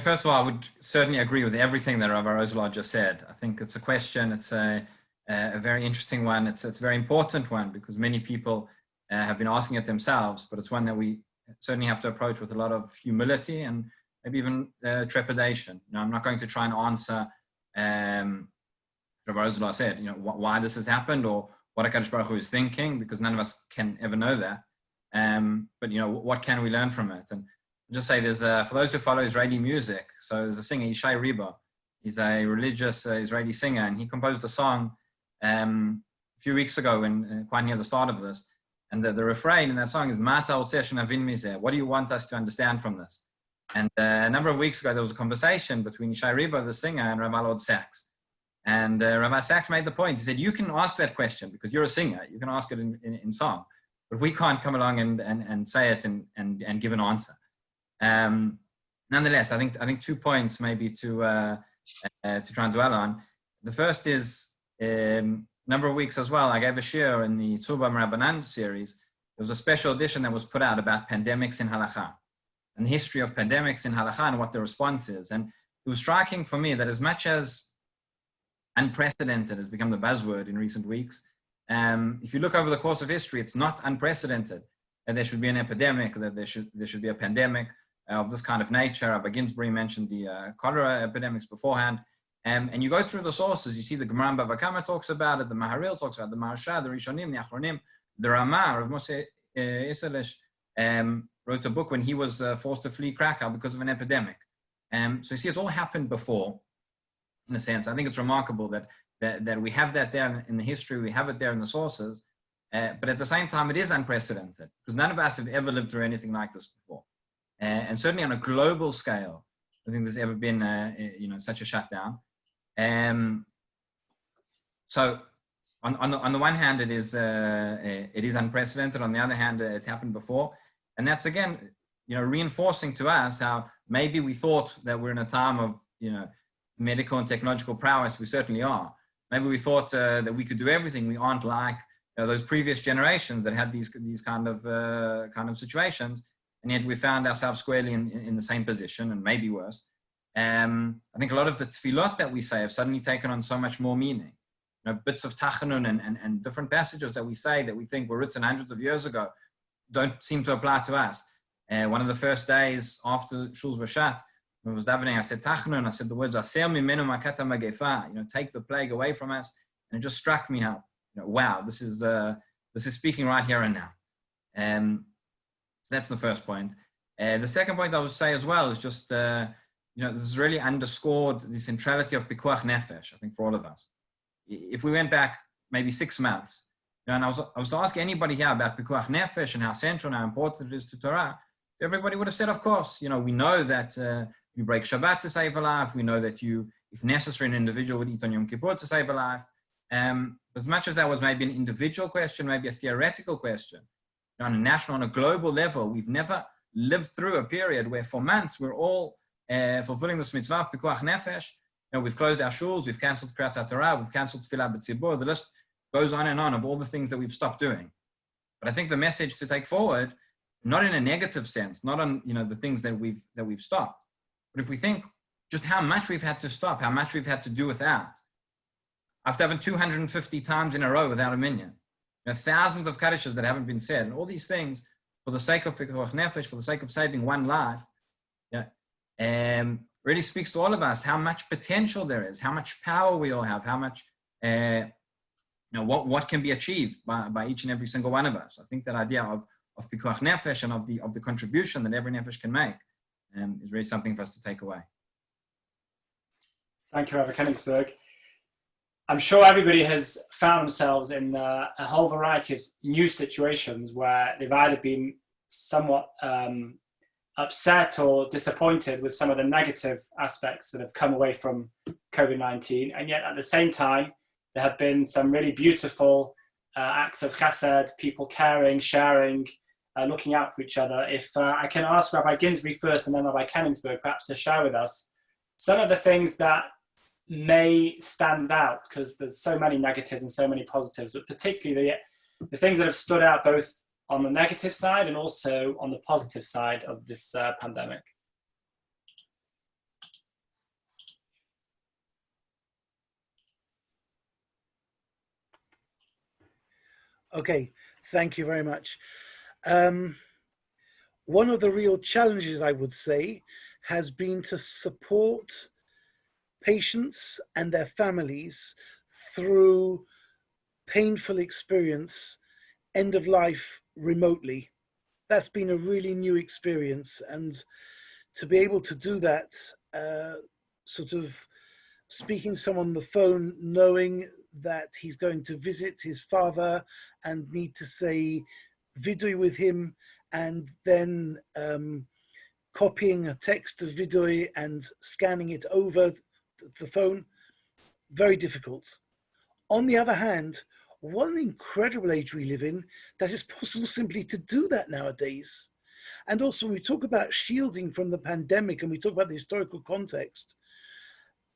First of all, I would certainly agree with everything that Rabbi Roselaar just said. I think it's a question, it's a very interesting one. It's a very important one because many people have been asking it themselves, but it's one that we certainly have to approach with a lot of humility and maybe even trepidation. I'm not going to try and answer, Rabbi Roselaar said, why this has happened or what HaKadosh Baruch Hu is thinking, because none of us can ever know that. But what can we learn from it? And I'll just say there's, for those who follow Israeli music, so there's a singer, Yishai Riba. He's a religious Israeli singer, and he composed a song a few weeks ago, quite near the start of this. And the refrain in that song is, Mata otzeh shenavin mizeh. What do you want us to understand from this? And a number of weeks ago, there was a conversation between Yishai Riba, the singer, and Rabbi Lord Sachs. And Rabbi Sachs made the point. He said, you can ask that question because you're a singer. You can ask it in song. But we can't come along and say it and give an answer. Nonetheless, I think 2 points maybe to try and dwell on. The first is number of weeks as well, I gave a shir in the Tzubam Rabbanan series. There was a special edition that was put out about pandemics in halakha and the history of pandemics in halakha and what the response is. And it was striking for me that as much as unprecedented has become the buzzword in recent weeks, if you look over the course of history, it's not unprecedented that there should be an epidemic, that there should be a pandemic of this kind of nature. Rabbi Ginsbury mentioned the cholera epidemics beforehand. And you go through the sources, you see the Gemara in Bava Kama talks about it, the Maharil talks about it, the Maharsha, the Rishonim, the Achronim, the Ramah of Moshe Isserles wrote a book when he was forced to flee Krakow because of an epidemic. So you see, it's all happened before, in a sense. I think it's remarkable that we have that there in the history, we have it there in the sources, but at the same time, it is unprecedented because none of us have ever lived through anything like this before. And certainly on a global scale, I think there's ever been such a shutdown. So on the one hand, it is unprecedented. On the other hand, it's happened before. And that's, again, reinforcing to us how maybe we thought that we're in a time of, medical and technological prowess. We certainly are. Maybe we thought that we could do everything. We aren't like those previous generations that had these kind of situations. And yet we found ourselves squarely in the same position and maybe worse. I think a lot of the tefillot that we say have suddenly taken on so much more meaning. Bits of tachanun and different passages that we say that we think were written hundreds of years ago don't seem to apply to us. One of the first days after Shul's Bashat, when I was davening, I said tachanun, I said the words, Aser mimenu makata magefa, take the plague away from us. And it just struck me how, wow, this is speaking right here and now. So that's the first point. The second point I would say as well is just, this has really underscored the centrality of pikuach nefesh, I think, for all of us. If we went back maybe 6 months, and I was to ask anybody here about pikuach nefesh and how central and how important it is to Torah, everybody would have said, of course, we know that you break Shabbat to save a life. We know that you, if necessary, an individual would eat on Yom Kippur to save a life. As much as that was maybe an individual question, maybe a theoretical question, on a national, on a global level, we've never lived through a period where for months we're all fulfilling this mitzvah of pikuach nefesh. We've closed our shuls, we've cancelled Kriyat Torah, we've cancelled Tefillah B'tzibur. The list goes on and on of all the things that we've stopped doing. But I think the message to take forward, not in a negative sense, not on the things that we've stopped, but if we think just how much we've had to stop, how much we've had to do without. I've davened 250 times in a row without a minyan. Thousands of kaddish that haven't been said, and all these things for the sake of pikuach nefesh, for the sake of saving one life, really speaks to all of us how much potential there is, how much power we all have, how much what can be achieved by each and every single one of us. I think that idea of pikuach nefesh and of the contribution that every nefesh can make is really something for us to take away. Thank you, Rabbi Kenigsberg. I'm sure everybody has found themselves in a whole variety of new situations where they've either been somewhat upset or disappointed with some of the negative aspects that have come away from COVID-19. And yet at the same time, there have been some really beautiful acts of chesed, people caring, sharing, looking out for each other. If I can ask Rabbi Ginsbury first and then Rabbi Kenigsberg perhaps to share with us some of the things that may stand out, because there's so many negatives and so many positives, but particularly the things that have stood out both on the negative side and also on the positive side of this pandemic. Okay, thank you very much. One of the real challenges, I would say, has been to support patients and their families through painful experience, end of life remotely. That's been a really new experience, and to be able to do that, sort of speaking to someone on the phone, knowing that he's going to visit his father and need to say vidui with him, and then copying a text of vidui and scanning it over the phone, very difficult. On the other hand, what an incredible age we live in that it's possible simply to do that nowadays. And also, we talk about shielding from the pandemic and we talk about the historical context.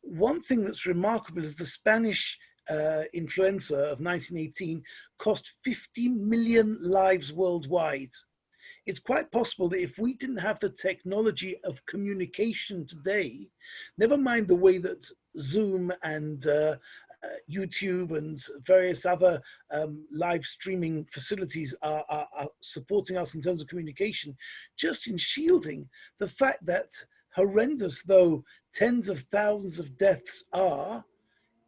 One thing that's remarkable is the Spanish influenza of 1918 cost 50 million lives worldwide. It's quite possible that if we didn't have the technology of communication today, never mind the way that Zoom and YouTube and various other live streaming facilities are supporting us in terms of communication, just in shielding the fact that, horrendous though tens of thousands of deaths are,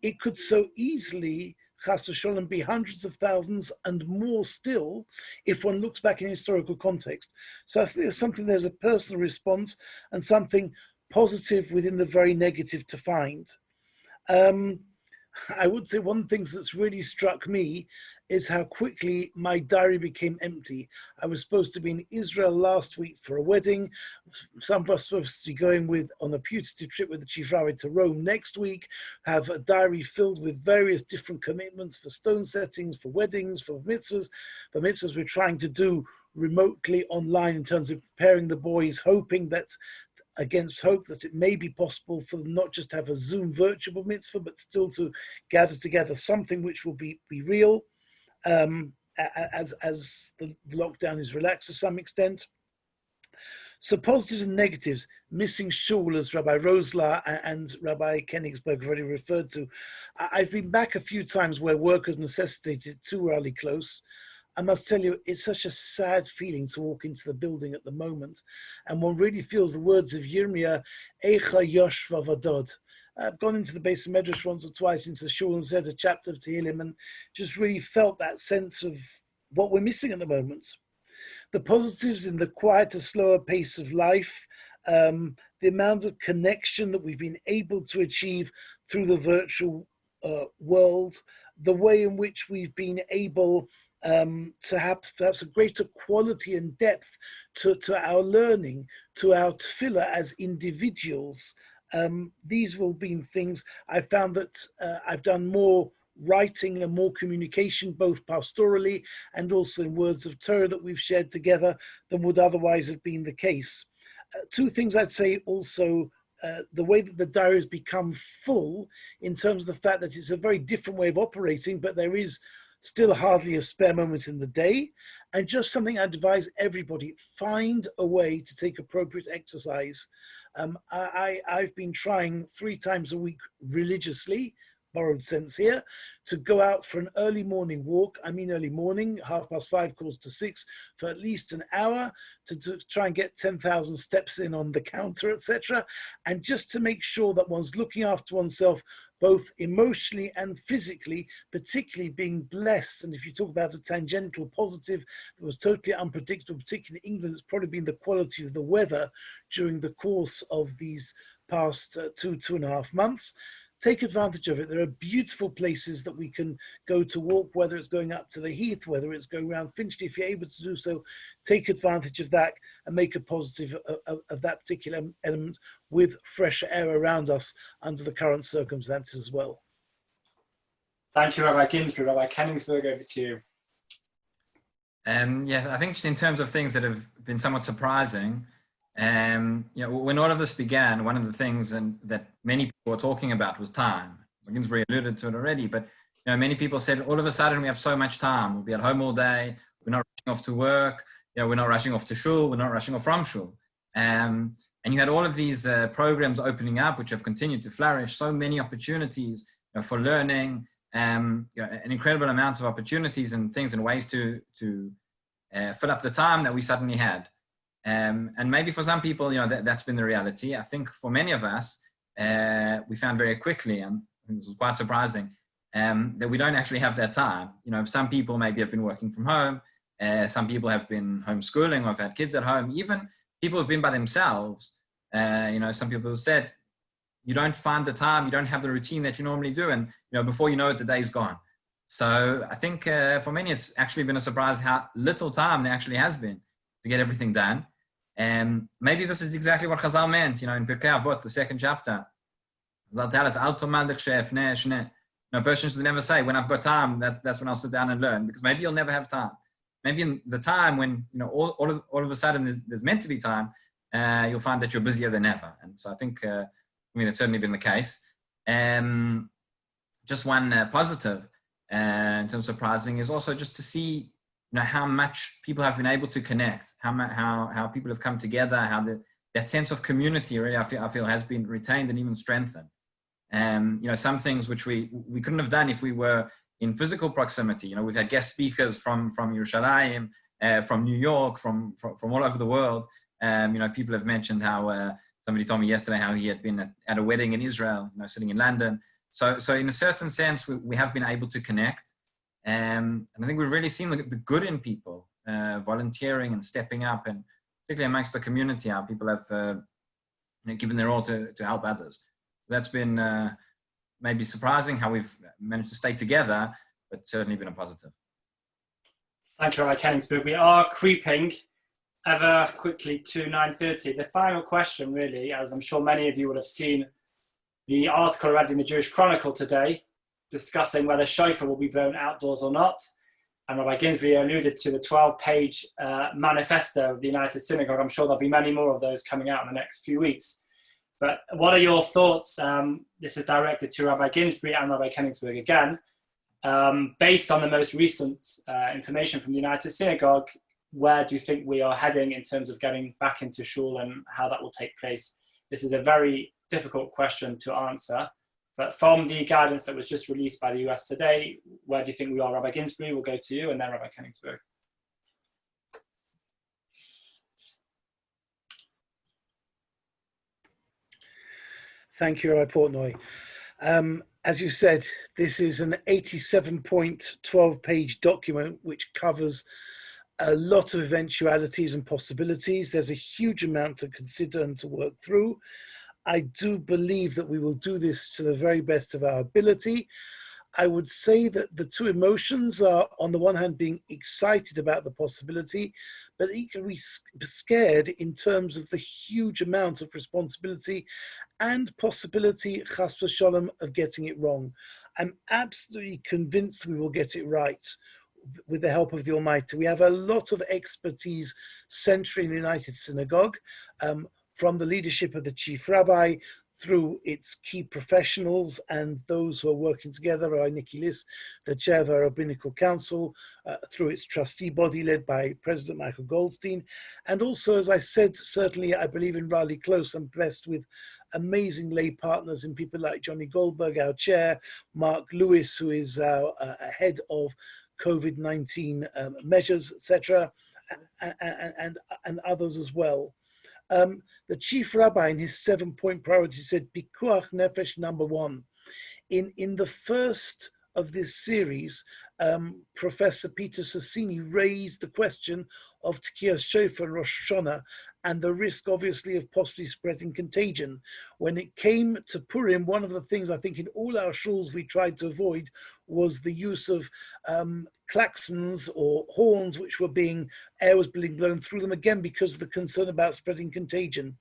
it could so easily, chas v'sholem, be hundreds of thousands and more still if one looks back in historical context. So I think there's a personal response and something positive within the very negative to find. I would say one of the things that's really struck me is how quickly my diary became empty. I was supposed to be in Israel last week for a wedding. Some of us were supposed to be going on a putative trip with the Chief Rabbi to Rome next week, have a diary filled with various different commitments for stone settings, for weddings, for mitzvahs. For mitzvahs we're trying to do remotely online in terms of preparing the boys, hoping that against hope that it may be possible for them not just to have a Zoom virtual mitzvah, but still to gather together something which will be real as the lockdown is relaxed to some extent. So positives and negatives, missing shul, as Rabbi Roselaar and Rabbi Kenigsberg have already referred to. I've been back a few times where work has necessitated too early close. I must tell you, it's such a sad feeling to walk into the building at the moment, and one really feels the words of Yirmiyah, Eicha Yoshva Vadod. I've gone into the base of Medrash once or twice into the shul and said a chapter of Tehillim and just really felt that sense of what we're missing at the moment. The positives in the quieter, slower pace of life, the amount of connection that we've been able to achieve through the virtual world, the way in which we've been able to have perhaps a greater quality and depth to our learning, to our tefillah as individuals. These have all been things. I found that I've done more writing and more communication, both pastorally and also in words of Torah that we've shared together than would otherwise have been the case. Two things I'd say also, the way that the diary has become full in terms of the fact that it's a very different way of operating, but there is still hardly a spare moment in the day. And just something I advise everybody, find a way to take appropriate exercise. I've been trying 3 times a week religiously, borrowed sense here, to go out for an early morning walk. I mean early morning, 5:30 calls to 6, for at least an hour to try and get 10,000 steps in on the counter, etc. And just to make sure that one's looking after oneself, both emotionally and physically, particularly being blessed. And if you talk about a tangential positive that was totally unpredictable, particularly in England, it's probably been the quality of the weather during the course of these past 2.5 months. Take advantage of it. There are beautiful places that we can go to walk, whether it's going up to the Heath, whether it's going around Finchley. If you're able to do so, take advantage of that and make a positive of that particular element with fresh air around us under the current circumstances as well. Thank you, Rabbi Ginsbury. Rabbi Kenigsberg, over to you. Yeah, I think just in terms of things that have been somewhat surprising, when all of this began, one of the things that many people were talking about was time. Ginsbury alluded to it already, but many people said all of a sudden we have so much time. We'll be at home all day. We're not rushing off to work. We're not rushing off to shul. We're not rushing off from shul. And you had all of these programs opening up, which have continued to flourish. So many opportunities for learning, an incredible amount of opportunities and things and ways to fill up the time that we suddenly had. And maybe for some people, that's been the reality. I think for many of us, we found very quickly, and I think this was quite surprising, that we don't actually have that time. Some people maybe have been working from home. Some people have been homeschooling or have had kids at home. Even people who've been by themselves, some people have said, you don't find the time, you don't have the routine that you normally do. And, before you know it, the day's gone. So I think for many, it's actually been a surprise how little time there actually has been to get everything done. And maybe this is exactly what Chazal meant, in Pirkei Avot, the 2nd chapter. Chazal tells us, no person should never say, when I've got time, that's when I'll sit down and learn, because maybe you'll never have time. Maybe in the time when, all of a sudden there's meant to be time, you'll find that you're busier than ever. And so I think, it's certainly been the case. just one positive in terms of surprising is also just to see, how much people have been able to connect, how people have come together, how that sense of community really I feel has been retained and even strengthened. Some things which we couldn't have done if we were in physical proximity. We've had guest speakers from Yerushalayim, from New York, from all over the world. People have mentioned how somebody told me yesterday how he had been at a wedding in Israel, sitting in London. So in a certain sense, we have been able to connect. And I think we've really seen the good in people, volunteering and stepping up, and particularly amongst the community, how people have given their all to help others. So that's been maybe surprising how we've managed to stay together, but certainly been a positive. Thank you, Rabbi Kenigsberg. We are creeping ever quickly to 9:30. The final question, really, as I'm sure many of you would have seen the article read in the Jewish Chronicle today, discussing whether shofar will be blown outdoors or not. And Rabbi Ginsbury alluded to the 12-page manifesto of the United Synagogue. I'm sure there'll be many more of those coming out in the next few weeks. But what are your thoughts? This is directed to Rabbi Ginsbury and Rabbi Kenigsberg again. Based on the most recent information from the United Synagogue, where do you think we are heading in terms of getting back into shul and how that will take place? This is a very difficult question to answer. But from the guidance that was just released by the US today, where do you think we are? Rabbi Ginsbury, we'll go to you, and then Rabbi Kenigsberg. Thank you, Rabbi Portnoy. As you said, this is an 87-point, 12-page document which covers a lot of eventualities and possibilities. There's a huge amount to consider and to work through. I do believe that we will do this to the very best of our ability. I would say that the two emotions are, on the one hand, being excited about the possibility, but equally scared in terms of the huge amount of responsibility and possibility, chas v'sholom, of getting it wrong. I'm absolutely convinced we will get it right with the help of the Almighty. We have a lot of expertise centrally in the United Synagogue, from the leadership of the chief rabbi through its key professionals and those who are working together, Rabbi Nicky Liss, the chair of our rabbinical council, through its trustee body led by President Michael Goldstein. And also, as I said, certainly I believe in Raleigh Close. I'm blessed with amazing lay partners in people like Johnny Goldberg, our chair, Mark Lewis, who is our head of COVID-19 measures, etc., and others as well. The chief rabbi in his 7-point priority said, Pikuach Nefesh number 1. In the first of this series, Professor Peter Sassini raised the question of Tekiyas Shofar Rosh Hashanah and the risk, obviously, of possibly spreading contagion. When it came to Purim, one of the things I think in all our shuls we tried to avoid was the use of klaxons or horns, which air was being blown through them, again because of the concern about spreading contagion.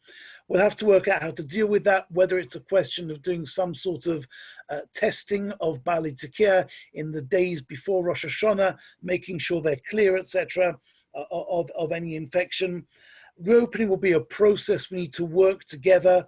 We'll have to work out how to deal with that, whether it's a question of doing some sort of testing of Bali Tekiyah in the days before Rosh Hashanah, making sure they're clear, etc., of any infection. Reopening will be a process. We need to work together.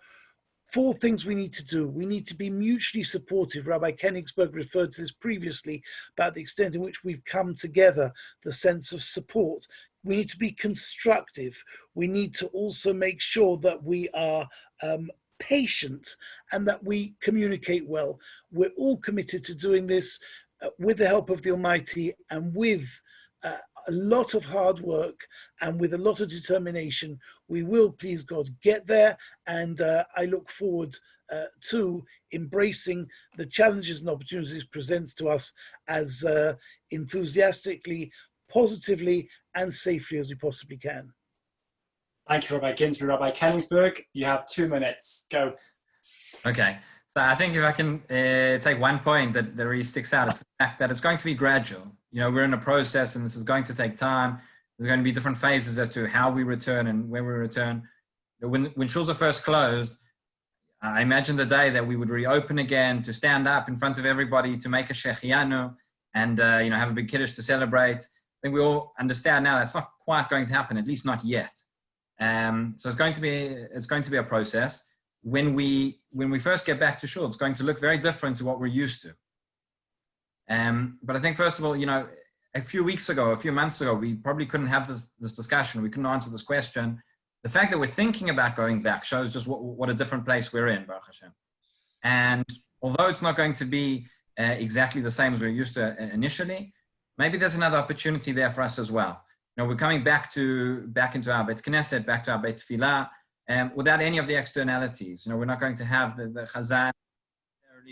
4 things we need to do. We need to be mutually supportive. Rabbi Kenigsberg referred to this previously about the extent in which we've come together, the sense of support. We need to be constructive. We need to also make sure that we are patient and that we communicate well. We're all committed to doing this with the help of the Almighty and with a lot of hard work and with a lot of determination. We will, please God, get there, and I look forward to embracing the challenges and opportunities it presents to us as enthusiastically, positively, and safely as we possibly can. Thank you, Rabbi Ginsbury. Rabbi Kenigsberg, you have 2 minutes. Go. Okay. So I think if I can take one point that really sticks out, it's the fact that it's going to be gradual. We're in a process and this is going to take time. There's going to be different phases as to how we return and where we return. When shuls are first closed, I imagine the day that we would reopen again, to stand up in front of everybody, to make a shechianu and have a big kiddush to celebrate. I think we all understand now that's not quite going to happen, at least not yet. So it's going to be a process. When we first get back to shul, it's going to look very different to what we're used to. But I think, first of all, a few weeks ago, a few months ago, we probably couldn't have this discussion. We couldn't answer this question. The fact that we're thinking about going back shows just what a different place we're in, Baruch Hashem. And although it's not going to be exactly the same as we were used to initially, maybe there's another opportunity there for us as well. We're coming back into our Beit Knesset, back to our Beit Tfilah, without any of the externalities. We're not going to have the Chazan,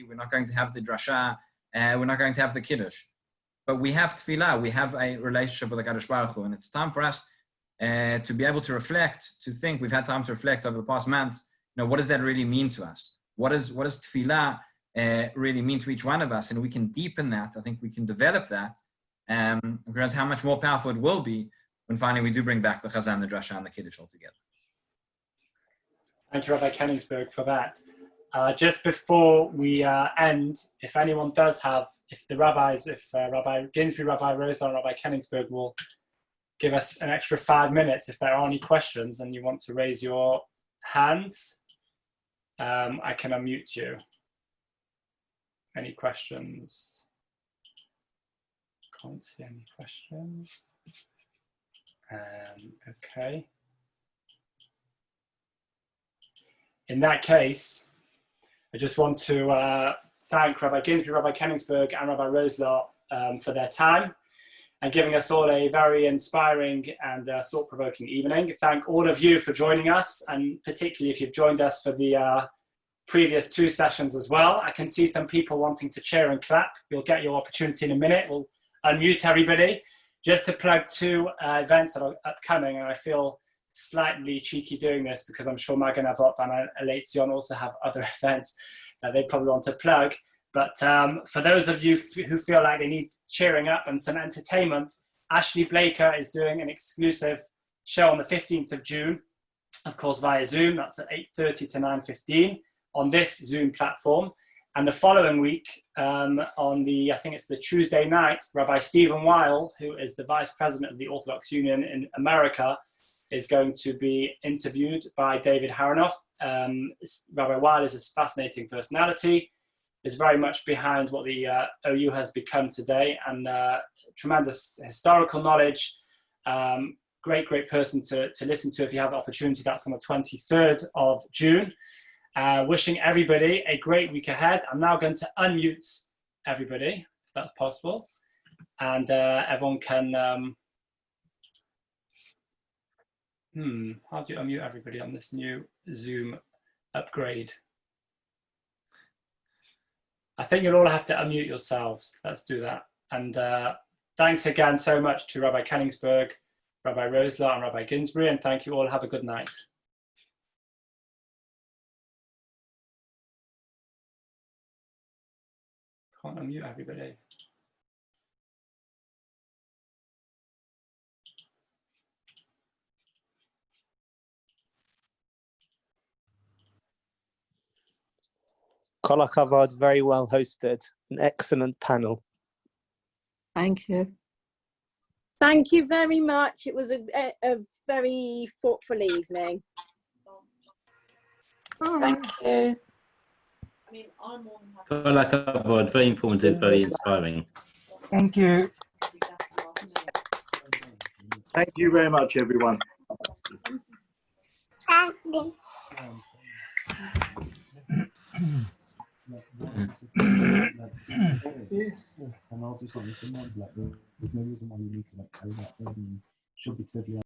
we're not going to have the Drasha, we're not going to have the Kiddush. But we have Tfilah, we have a relationship with the Kadosh Baruch Hu, and it's time for us to be able to reflect, to think. We've had time to reflect over the past months. What does that really mean to us? What does Tfilah really mean to each one of us? And we can deepen that. I think we can develop that. Realize how much more powerful it will be when finally we do bring back the Chazan, the Drasha, and the Kiddush all together. Thank you, Rabbi Kenigsberg, for that. Just before we end, if anyone does have, if Rabbi Ginsbury, Rabbi Roselaar, and Rabbi Kenigsberg will give us an extra 5 minutes, if there are any questions and you want to raise your hands, I can unmute you. Any questions? Can't see any questions. Okay. In that case, I just want to thank Rabbi Ginsbury, Rabbi Kenigsberg, and Rabbi Roselaar for their time and giving us all a very inspiring and thought-provoking evening. Thank all of you for joining us, and particularly if you've joined us for the previous 2 sessions as well. I can see some people wanting to cheer and clap. You'll get your opportunity in a minute. We'll unmute everybody. Just to plug 2 events that are upcoming, and I feel slightly cheeky doing this because I'm sure Magen Avot and Eleit Zion also have other events that they probably want to plug. But for those of you who feel like they need cheering up and some entertainment, Ashley Blaker is doing an exclusive show on the 15th of June, of course via Zoom. That's at 8:30 to 9:15 on this Zoom platform. And the following week, on I think it's the Tuesday night, Rabbi Stephen Weil, who is the Vice President of the Orthodox Union in America, is going to be interviewed by David Haranoff. Rabbi Weil is a fascinating personality, is very much behind what the OU has become today, and tremendous historical knowledge. Great person to listen to if you have the opportunity. That's on the 23rd of June. Wishing everybody a great week ahead. I'm now going to unmute everybody, if that's possible. And everyone can... how do you unmute everybody on this new Zoom upgrade? I think you'll all have to unmute yourselves. Let's do that. And thanks again so much to Rabbi Kenigsberg, Rabbi Roselaar, and Rabbi Ginsbury. And thank you all. Have a good night. Can't unmute everybody. Kol hakavod, very well hosted, an excellent panel. Thank you. Thank you very much. It was a very thoughtful evening. Thank you. Kol hakavod, very informative, very inspiring. Thank you. Thank you very much, everyone. Thank you. And I'll do something for my black. There's no reason why you need to like should be totally